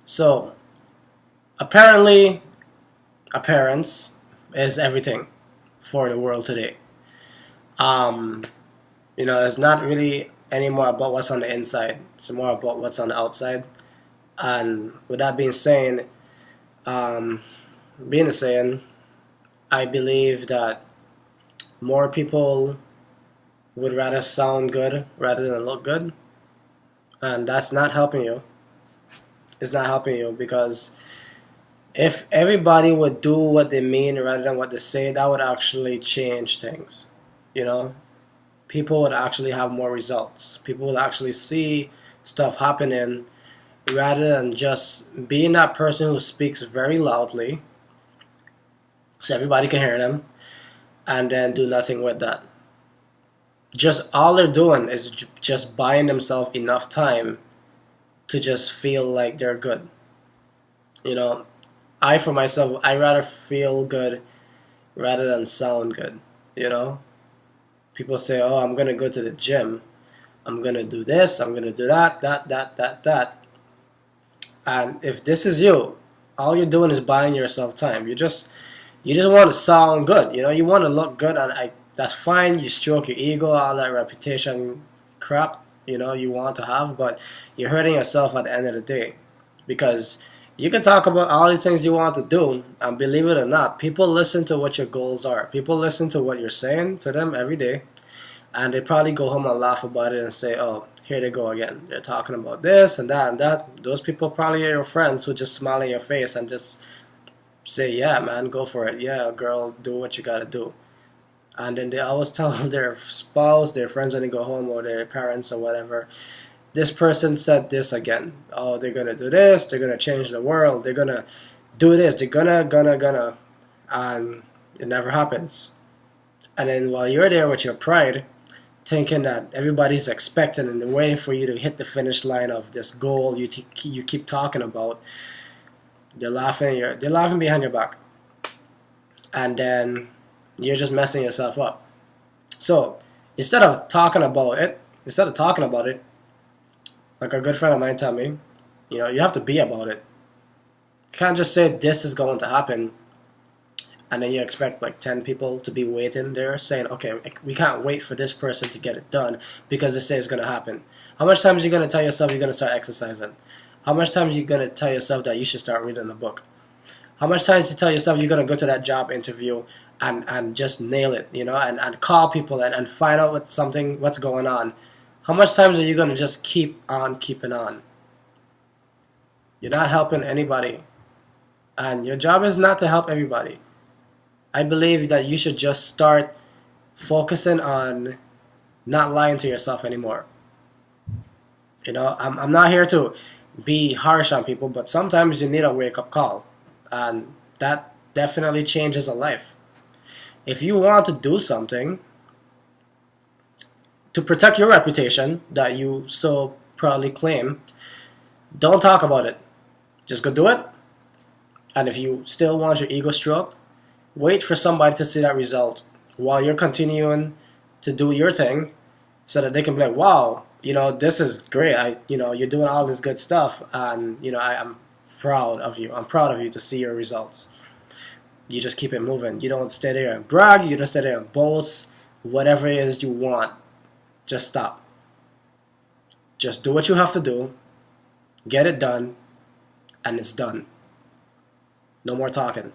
So apparently, appearance is everything for the world today. Um, it's not really anymore about what's on the inside. It's more about what's on the outside. And with that um, being saying, I believe that more people would rather sound good rather than look good, and that's not helping you. It's not helping you because if everybody would do what they mean rather than what they say, that would actually change things. You know, people would actually have more results. People would actually see stuff happening rather than just being that person who speaks very loudly so everybody can hear them and then do nothing with that. Just all they're doing is just buying themselves enough time to just feel like they're good. You know, I for myself, I rather feel good rather than sound good. You know, people say, "Oh, I'm gonna go to the gym. I'm gonna do this. I'm gonna do that." And if this is you, all you're doing is buying yourself time. You just want to sound good. You want to look good, and that's fine. You stroke your ego, all that reputation crap. You want to have, but you're hurting yourself at the end of the day because you can talk about all these things you want to do, and believe it or not, people listen to what your goals are. People listen to what you're saying to them every day, and they probably go home and laugh about it and say, "Oh, here they go again. They're talking about this and that and that." Those people probably are your friends who just smile in your face and just say, "Yeah, man, go for it. Yeah, girl, do what you gotta do." And then they always tell their spouse, their friends when they go home, or their parents or whatever, this person said this again. Oh, they're gonna do this. They're gonna change the world. They're gonna do this. They're gonna, and it never happens. And then while you're there with your pride, thinking that everybody's expecting and they're waiting for you to hit the finish line of this goal you keep talking about, they're laughing behind your back, and then you're just messing yourself up. So instead of talking about it, like a good friend of mine told me, you have to be about it. You can't just say this is going to happen, and then you expect like 10 people to be waiting there saying, okay, we can't wait for this person to get it done because they say it's going to happen. How much times are you going to tell yourself you're going to start exercising? How much times are you going to tell yourself that you should start reading a book? How much times do you tell yourself you're going to go to that job interview and just nail it, and call people and find out what's going on? How much times are you going to just keep on keeping on? You're not helping anybody. And your job is not to help everybody. I believe that you should just start focusing on not lying to yourself anymore. I'm not here to be harsh on people, but sometimes you need a wake up call. And that definitely changes a life. If you want to do something to protect your reputation that you so proudly claim, don't talk about it. Just go do it. And if you still want your ego stroked, wait for somebody to see that result while you're continuing to do your thing so that they can be like, wow, this is great. You're doing all this good stuff, and I'm proud of you. I'm proud of you to see your results. You just keep it moving. You don't stay there and brag. You don't stay there and boast. Whatever it is you want, just stop. Just do what you have to do. Get it done, and it's done. No more talking.